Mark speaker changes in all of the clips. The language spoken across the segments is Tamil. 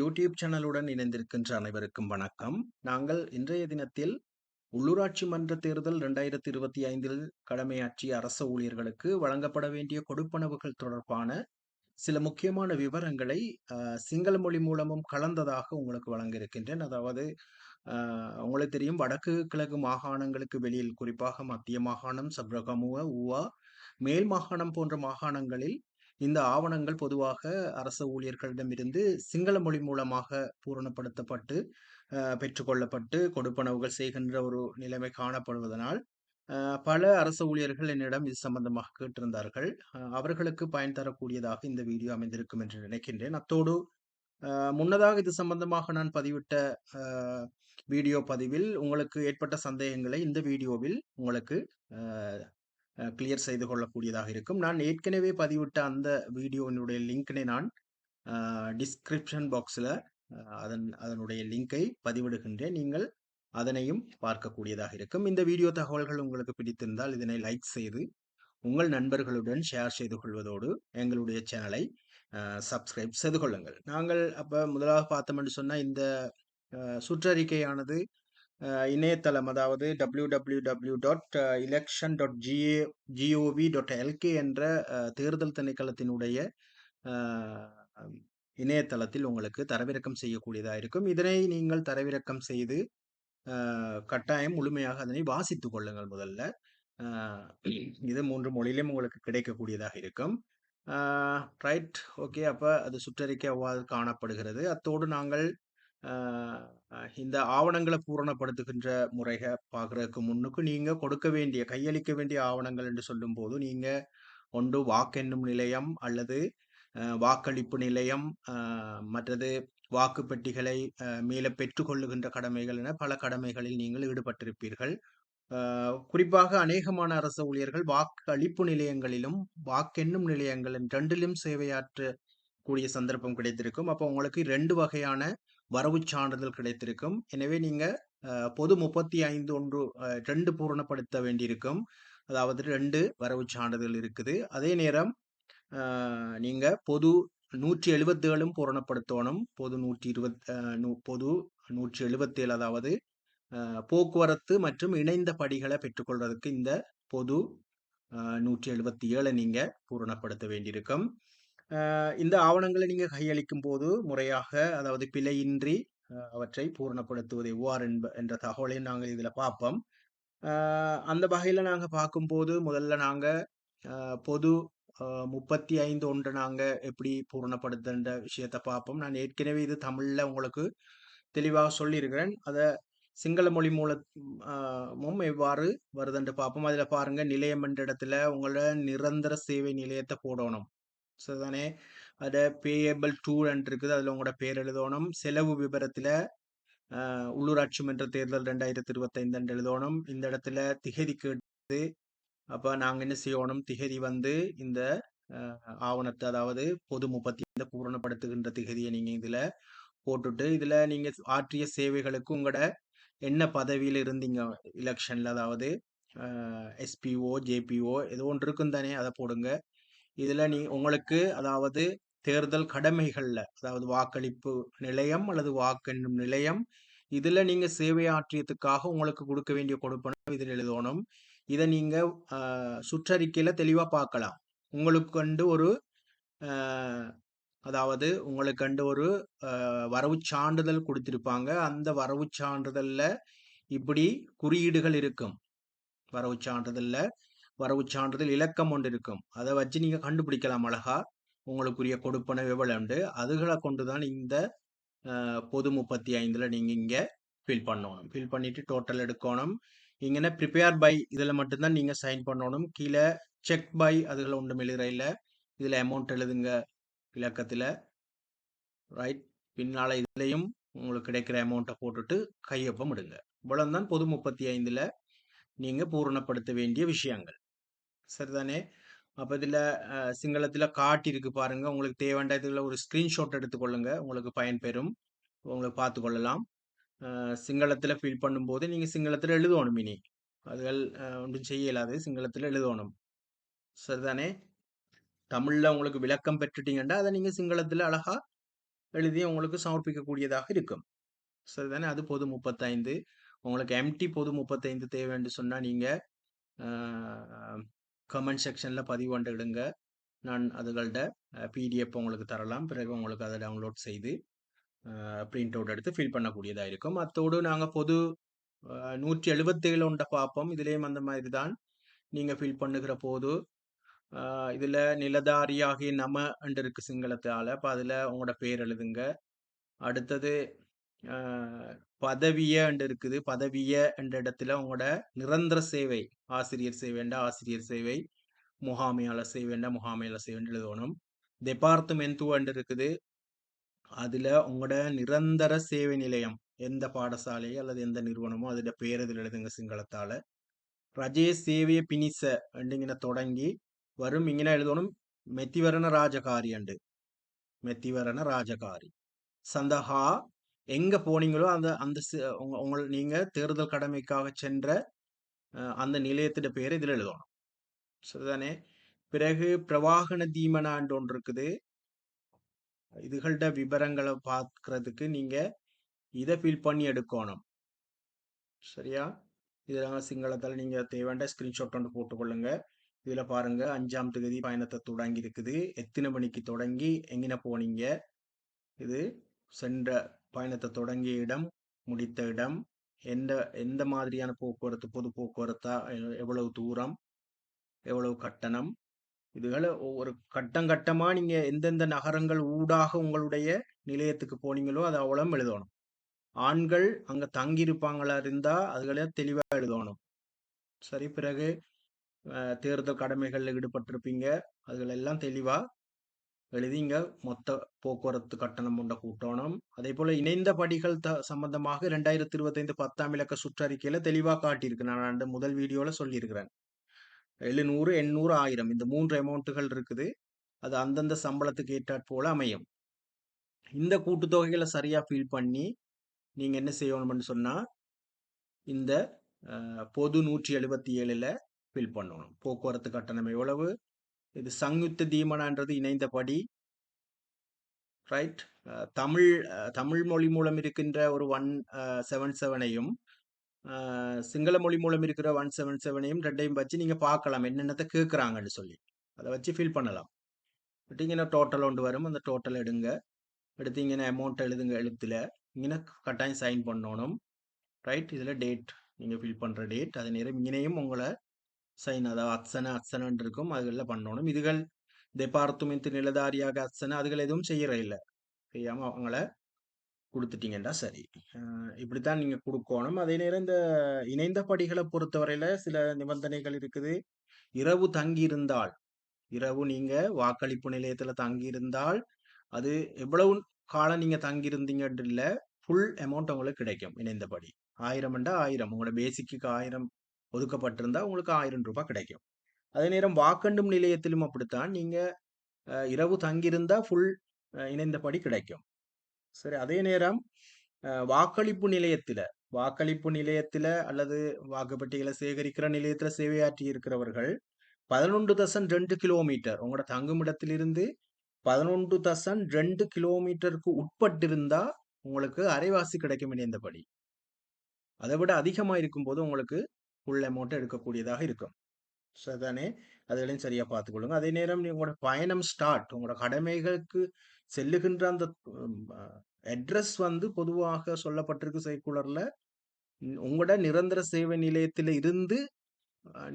Speaker 1: யூடியூப் சேனலுடன் இணைந்திருக்கின்ற அனைவருக்கும் வணக்கம். நாங்கள் இன்றைய தினத்தில் உள்ளூராட்சி மன்ற தேர்தல் 2025இல் கடமையாற்றிய அரச ஊழியர்களுக்கு வழங்கப்பட வேண்டிய கொடுப்பனவுகள் தொடர்பான சில முக்கியமான விவரங்களை சிங்கள மொழி மூலமும் கலந்ததாக உங்களுக்கு வழங்க இருக்கின்றேன். அதாவது உங்களுக்கு தெரியும், வடக்கு கிழக்கு மாகாணங்களுக்கு வெளியில், குறிப்பாக மத்திய மாகாணம், சப்ரகமுவ, ஊவா, மேல் மாகாணம் போன்ற மாகாணங்களில் இந்த ஆவணங்கள் பொதுவாக அரச ஊழியர்களிடமிருந்து சிங்கள மொழி மூலமாக பூரணப்படுத்தப்பட்டு பெற்றுக்கொள்ளப்பட்டு கொடுப்பனவுகள் செய்கின்ற ஒரு நிலைமை காணப்படுவதனால் பல அரச ஊழியர்கள் என்னிடம் இது சம்பந்தமாக கேட்டிருந்தார்கள். அவர்களுக்கு பயன் தரக்கூடியதாக இந்த வீடியோ அமைந்திருக்கும் என்று நினைக்கின்றேன். அத்தோடு முன்னதாக இது சம்பந்தமாக நான் பதிவிட்ட வீடியோ பதிவில் உங்களுக்கு ஏற்பட்ட சந்தேகங்களை இந்த வீடியோவில் உங்களுக்கு கிளியர் செய்து கொள்ளக்கூடியதாக இருக்கும். நான் ஏற்கனவே பதிவிட்ட அந்த வீடியோவினுடைய லிங்க்னை நான் டிஸ்கிரிப்ஷன் பாக்ஸில் அதனுடைய லிங்கை பதிவிடுகின்றேன். நீங்கள் அதனையும் பார்க்கக்கூடியதாக இருக்கும். இந்த வீடியோ தகவல்கள் உங்களுக்கு பிடித்திருந்தால் இதனை லைக் செய்து உங்கள் நண்பர்களுடன் ஷேர் செய்து கொள்வதோடு எங்களுடைய சேனலை சப்ஸ்கிரைப் செய்து கொள்ளுங்கள். நாங்கள் அப்போ முதலாக பார்த்தோம் என்று சொன்னால், இந்த சுற்றறிக்கையானது இணையதளம், அதாவது www.election.gov.lk என்ற தேர்தல் திணைக்களத்தினுடைய இணையதளத்தில் உங்களுக்கு தரவிறக்கம் செய்யக்கூடியதாக இருக்கும். இதனை நீங்கள் தரவிறக்கம் செய்து கட்டாயம் முழுமையாக அதனை வாசித்துக் கொள்ளுங்கள். முதல்ல இது 3 மொழியிலும் உங்களுக்கு கிடைக்கக்கூடியதாக இருக்கும். Right, okay. அப்போ அது சுற்றறிக்கை அவ்வாறு காணப்படுகிறது. அத்தோடு நாங்கள் இந்த ஆவணங்களை பூரணப்படுத்துகின்ற முறையை பார்க்குறதுக்கு முன்னுக்கு நீங்கள் கொடுக்க வேண்டிய, கையளிக்க வேண்டிய ஆவணங்கள் என்று சொல்லும் போது, நீங்கள் ஒன்று வாக்கெண்ணும் நிலையம் அல்லது வாக்களிப்பு நிலையம், மற்றது வாக்குப்பெட்டிகளை மேலே பெற்றுக்கொள்ளுகின்ற கடமைகள் என பல கடமைகளில் நீங்கள் ஈடுபட்டிருப்பீர்கள். குறிப்பாக அநேகமான அரச ஊழியர்கள் வாக்களிப்பு நிலையங்களிலும் வாக்கெண்ணும் நிலையங்கள் ரெண்டிலும் சேவையாற்றக்கூடிய சந்தர்ப்பம் கிடைத்திருக்கும். அப்போ உங்களுக்கு 2 வகையான வரவு சான்றிதழ் கிடைத்திருக்கும். எனவே நீங்க பொது 35(1)2 பூரணப்படுத்த வேண்டியிருக்கும். அதாவது 2 வரவு சான்றிதழ் இருக்குது. அதே நேரம் நீங்க பொது 177 பூரணப்படுத்தணும். பொது 177, அதாவது போக்குவரத்து மற்றும் இணைந்த படிகளை பெற்றுக்கொள்வதற்கு இந்த பொது 177 நீங்க பூரணப்படுத்த வேண்டியிருக்கும். இந்த ஆவணங்களை நீங்க கையளிக்கும் போது முறையாக, அதாவது பிழையின்றி அவற்றை பூரணப்படுத்துவது எவ்வாறு என்ற தகவலை நாங்கள் இதுல பார்ப்போம். அந்த வகையில நாங்க பார்க்கும்போது முதல்ல நாங்க பொது 35(1) நாங்க எப்படி பூரணப்படுத்துன்ற விஷயத்த பார்ப்போம். நான் ஏற்கனவே இது தமிழ்ல உங்களுக்கு தெளிவாக சொல்லியிருக்கிறேன். அதை சிங்கள மொழி மூலமும் எவ்வாறு வருதுன்னு பார்ப்போம். அதுல பாருங்க, நிலையம் என்ற இடத்துல உங்களோட நிரந்தர சேவை நிலையத்தை போடணும். சரிதானே? அதை பேயபிள் டூ இருக்குது, அதுல உங்களோட பேர் எழுதணும். செலவு விபரத்துல உள்ளூராட்சி மன்ற தேர்தல் 2025 எழுதணும். இந்த இடத்துல திகதி கேட்டு, அப்ப நாங்க என்ன செய்யணும், திகதி வந்து இந்த ஆவணத்தை, அதாவது பொது 35 பூரணப்படுத்துகின்ற திகதியை நீங்க இதுல போட்டுட்டு, இதுல நீங்க ஆற்றிய சேவைகளுக்கு உங்களோட என்ன பதவியில இருந்தீங்க எலெக்ஷன்ல, அதாவது எஸ்பிஓ, ஜேபிஓ ஏதோ ஒன்று இருக்கும் தானே, அதை போடுங்க. இதுல உங்களுக்கு, அதாவது தேர்தல் கடமைகள்ல, அதாவது வாக்களிப்பு நிலையம் அல்லது வாக்கெண்ணும் நிலையம், இதுல நீங்க சேவை ஆற்றியதுக்காக உங்களுக்கு கொடுக்க வேண்டிய கொடுப்பனவு இதில் எழுதணும். இதை நீங்க சுற்றறிக்கையில தெளிவா பார்க்கலாம். உங்களுக்கு கண்டு ஒரு அதாவது உங்களுக்கு கண்டு ஒரு வரவு சான்றிதழ் கொடுத்திருப்பாங்க. அந்த வரவு சான்றிதழ்ல இப்படி குறியீடுகள் இருக்கும். வரவு சான்றிதழ் இலக்கம் ஒன்று இருக்கும். அதை வச்சு நீங்க கண்டுபிடிக்கலாம் அழகா உங்களுக்குரிய கொடுப்பனவு எவ்வளவு. அதுகளை கொண்டுதான் இந்த பொது 35ல நீங்க இங்க ஃபில் பண்ணணும். ஃபில் பண்ணிட்டு டோட்டல் எடுக்கணும். இங்கே ப்ரிப்பேர் பை இதுல மட்டும்தான் நீங்க சைன் பண்ணணும். கீழே செக் பை அதுகளை ஒன்றும் எழுதுற இல்லை. இதுல அமௌண்ட் எழுதுங்க இலக்கத்துல. ரைட், பின்னால இதுலயும் உங்களுக்கு கிடைக்கிற அமௌண்ட்டை போட்டுட்டு கையொப்பம் இடுங்க. இவ்வளவுதான் பொது 35ல நீங்க பூரணப்படுத்த வேண்டிய விஷயங்கள். சரிதானே? அப்ப இதுல சிங்களத்துல காட்டி இருக்கு பாருங்க. உங்களுக்கு தேவையான இதுல ஒரு ஸ்கிரீன்ஷாட் எடுத்துக்கொள்ளுங்க, உங்களுக்கு பயன்பெறும். உங்களுக்கு பார்த்து கொள்ளலாம். சிங்களத்துல ஃபில் பண்ணும்போது நீங்க சிங்களத்துல எழுதணும். இனி அதுகள் ஒன்றும் செய்யலாது, சிங்களத்துல எழுதணும். சரிதானே? தமிழ்ல உங்களுக்கு விளக்கம் பெற்றுட்டீங்கன்னா அதை நீங்க சிங்களத்துல அழகா எழுதி உங்களுக்கு சமர்ப்பிக்கக்கூடியதாக இருக்கும். சரிதானே? அது பொது 35. உங்களுக்கு எம்டி பொது 35 தேவைன்னு சொன்னா நீங்க கமெண்ட் செக்ஷன்ல பதிவு பண்ணிடுங்க. நான் அதுகள்ட பிடிஎஃப் உங்களுக்கு தரலாம். பிறகு உங்களுக்கு அதை டவுன்லோட் செய்து பிரிண்ட் அவுட் எடுத்து ஃபில் பண்ணக்கூடியதாக இருக்கும். அத்தோடு நாங்கள் பொது 177 ஒன்றை பார்ப்போம். இதுலேயும் அந்த மாதிரி தான் நீங்கள் ஃபில் பண்ணுகிற போது இதில் நிலதாரியாகிய நம என்று இருக்கு சிங்களத்தால். அப்போ அதில் உங்களோட பேர் எழுதுங்க. அடுத்தது பதவிய என்று இருக்குது. பதவிய என்ற இடத்துல உங்களோட நிரந்தர சேவை, ஆசிரியர் சேவைண்டா ஆசிரியர் சேவை, முகாமையாளர் சேவைண்டா முகாமையாளர் சேவைன்னு எழுதணும். டிபார்ட்மெண்ட் என்று இருக்குது. அதுல உங்களோட நிரந்தர சேவை நிலையம் எந்த பாடசாலை அல்லது எந்த நிறுவனமோ அதோட பேர் இதில் எழுதுங்க சிங்களத்தால. ரஜே சேவைய பினிச இങ്ങനെ தொடங்கி வரும் இங்கே எழுதணும் மெத்திவரண ராஜகாரி அண்டு மெத்திவரண ராஜகாரி சந்தஹா எங்க போனீங்களோ அந்த அந்த உங்கள் நீங்க தேர்தல் கடமைக்காக சென்ற அந்த நிலையத்திட பேர் இதில் எழுதணும். சரிதானே? பிறகு பிரவாகன தீமனாண்டு ஒன்று இருக்குது. இதுகள்ட விவரங்களை பார்க்கறதுக்கு நீங்க இதை ஃபில் பண்ணி எடுக்கணும். சரியா? இதெல்லாம் சிங்களத்தால் நீங்க தேவையான ஸ்கிரீன்ஷாட் ஒன்று போட்டுக்கொள்ளுங்க. இதுல பாருங்க 5ஆம் தேதி பயணத்தை தொடங்கி இருக்குது. எத்தனை மணிக்கு தொடங்கி எங்கன போனீங்க, இது சென்ற பயணத்தை தொடங்கிய இடம், முடித்த இடம், எந்த எந்த மாதிரியான போக்குவரத்து, பொது போக்குவரத்தா, எவ்வளவு தூரம், எவ்வளவு கட்டணம், இதுகளை ஒவ்வொரு கட்டம் கட்டமா நீங்க எந்தெந்த நகரங்கள் ஊடாக உங்களுடைய நிலையத்துக்கு போனீங்களோ அதை அவ்வளவு எழுதணும். ஆண்கள் அங்க தங்கி இருப்பாங்களா இருந்தா அதுகளை தெளிவா எழுதணும். சரி, பிறகு தேர்தல் கடமைகள்ல ஈடுபட்டிருப்பீங்க, அதுகள் எல்லாம் தெளிவா எழுதிங்க. மொத்த போக்குவரத்து கட்டணம் உண்ட கூட்டணும். அதே போல இணைந்த படிகள் சம்பந்தமாக 2025 10ஆம் இலக்க சுற்றறிக்கையில தெளிவா காட்டியிருக்கு. நான் அந்த முதல் வீடியோல சொல்லியிருக்கிறேன். 700, 800, 1000 இந்த 3 அமௌண்ட்டுகள் இருக்குது. அது அந்தந்த சம்பளத்துக்கு ஏற்றாற் போல அமையும். இந்த கூட்டுத்தொகைகளை சரியா ஃபில் பண்ணி நீங்க என்ன செய்யணும்னு சொன்னா இந்த பொது 177ல ஃபில் பண்ணணும். போக்குவரத்து கட்டணம் எவ்வளவு, இது சங்குத்த தீமனான்றது இணைந்த படி, ரைட்? தமிழ் மொழி மூலம் இருக்கின்ற ஒரு 177ஐயும் சிங்கள மொழி மூலம் இருக்கிற 177ஐயும் ரெண்டையும் வச்சு நீங்க பார்க்கலாம் என்னென்னத்தை கேட்குறாங்கன்னு சொல்லி அதை வச்சு ஃபில் பண்ணலாம். இங்கன்னா டோட்டல் ஒன்று வரும். அந்த டோட்டல் எடுங்க. எடுத்து இங்கே அமௌண்ட் எழுதுங்க. எழுத்துல இங்கே கட்டாயம் சைன் பண்ணணும். ரைட்? இதில் டேட் நீங்கள் ஃபில் பண்ணுற டேட், அதே நேரம் இங்கேயும் உங்களை சைன், அதாவது அச்சனை இருக்கும், அதுகளில் பண்ணணும். இதுகள் டிபார்ட்மெண்ட் நிலதாரியாக அச்சனை அதுகள் எதுவும் செய்யற இல்லை. செய்யாமல் அவங்கள கொடுத்துட்டீங்கன்னா சரி. இப்படித்தான் நீங்கள் கொடுக்கணும். அதே நேரம் இந்த இணைந்த படிகளை பொறுத்தவரையில் சில நிபந்தனைகள் இருக்குது. இரவு தங்கி இருந்தால், இரவு நீங்க வாக்களிப்பு நிலையத்தில் தங்கி இருந்தால் அது எவ்வளவு காலம் நீங்க தங்கி இருந்தீங்கன்னு இல்லை, ஃபுல் அமௌண்ட் உங்களுக்கு கிடைக்கும். இணைந்தபடி 1000 1000 உங்களோட பேசிக்கு 1000 ஒதுக்கப்பட்டிருந்தா உங்களுக்கு 1000 ரூபாய் கிடைக்கும். அதே நேரம் வாக்கெண்டும் நிலையத்திலும் அப்படித்தான். நீங்க இரவு தங்கியிருந்தா ஃபுல் இணைந்தபடி கிடைக்கும். சரி, அதே நேரம் வாக்களிப்பு நிலையத்தில அல்லது வாக்குப்பட்டிகளை சேகரிக்கிற நிலையத்துல சேவையாற்றி இருக்கிறவர்கள் 11.2 கிலோமீட்டர் உங்களோட தங்குமிடத்திலிருந்து 11.2 கிலோமீட்டருக்கு உட்பட்டிருந்தா உங்களுக்கு அரைவாசி கிடைக்கும் இணைந்தபடி. அதை விட அதிகமா இருக்கும்போது உங்களுக்கு ஃபுல் அமௌண்ட் எடுக்கக்கூடியதாக இருக்கும். சரிதானே? அதுகளையும் சரியா பார்த்துக்கொள்ளுங்க. அதே நேரம் உங்களோட பயணம் ஸ்டார்ட், உங்களோட கடமைகளுக்கு செல்லுகின்ற அந்த அட்ரஸ் வந்து பொதுவாக சொல்லப்பட்டிருக்கு சர்க்குலர்ல. உங்களோட நிரந்தர சேவை நிலையத்தில் இருந்து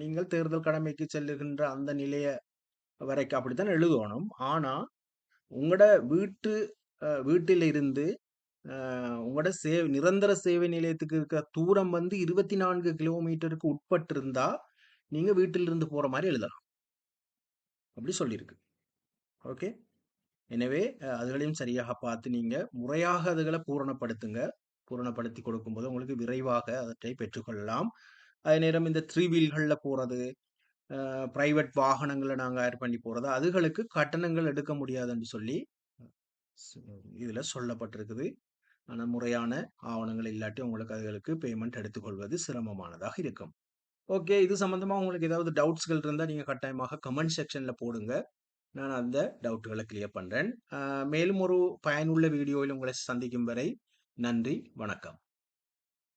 Speaker 1: நீங்கள் தேர்தல் கடமைக்கு செல்லுகின்ற அந்த நிலைய வரைக்கும் அப்படித்தான் எழுதணும். ஆனா உங்களோட வீட்டில இருந்து உங்களோட நிரந்தர சேவை நிலையத்துக்கு இருக்க தூரம் வந்து 24 கிலோமீட்டருக்கு உட்பட்டு இருந்தா நீங்க வீட்டிலிருந்து போற மாதிரி எழுதலாம். அப்படி சொல்லியிருக்கு. ஓகே. எனவே அதுகளையும் சரியாக பார்த்து நீங்க முறையாக அதுகளை பூரணப்படுத்துங்க. பூரணப்படுத்தி கொடுக்கும்போது உங்களுக்கு விரைவாக அவற்றை பெற்றுக்கொள்ளலாம். அதே நேரம் இந்த 3 வீல்கள்ல போறது, பிரைவேட் வாகனங்களை நாங்கள் ஏர் பண்ணி போறது, அதுகளுக்கு கட்டணங்கள் எடுக்க முடியாதுன்னு சொல்லி இதுல சொல்லப்பட்டிருக்குது. ஆனால் முறையான ஆவணங்கள் இல்லாட்டி உங்களுக்கு அதுகளுக்கு பேமெண்ட் எடுத்துக்கொள்வது சிரமமானதாக இருக்கும். ஓகே, இது சம்பந்தமா உங்களுக்கு ஏதாவது டவுட்ஸ்கள் இருந்தால் நீங்க கட்டாயமாக கமெண்ட் செக்ஷன்ல போடுங்க. நான் அந்த டவுட்டுகளை கிளியர் பண்றேன். மேலும் ஒரு பயனுள்ள வீடியோவில் உங்களை சந்திக்கும் வரை நன்றி, வணக்கம்.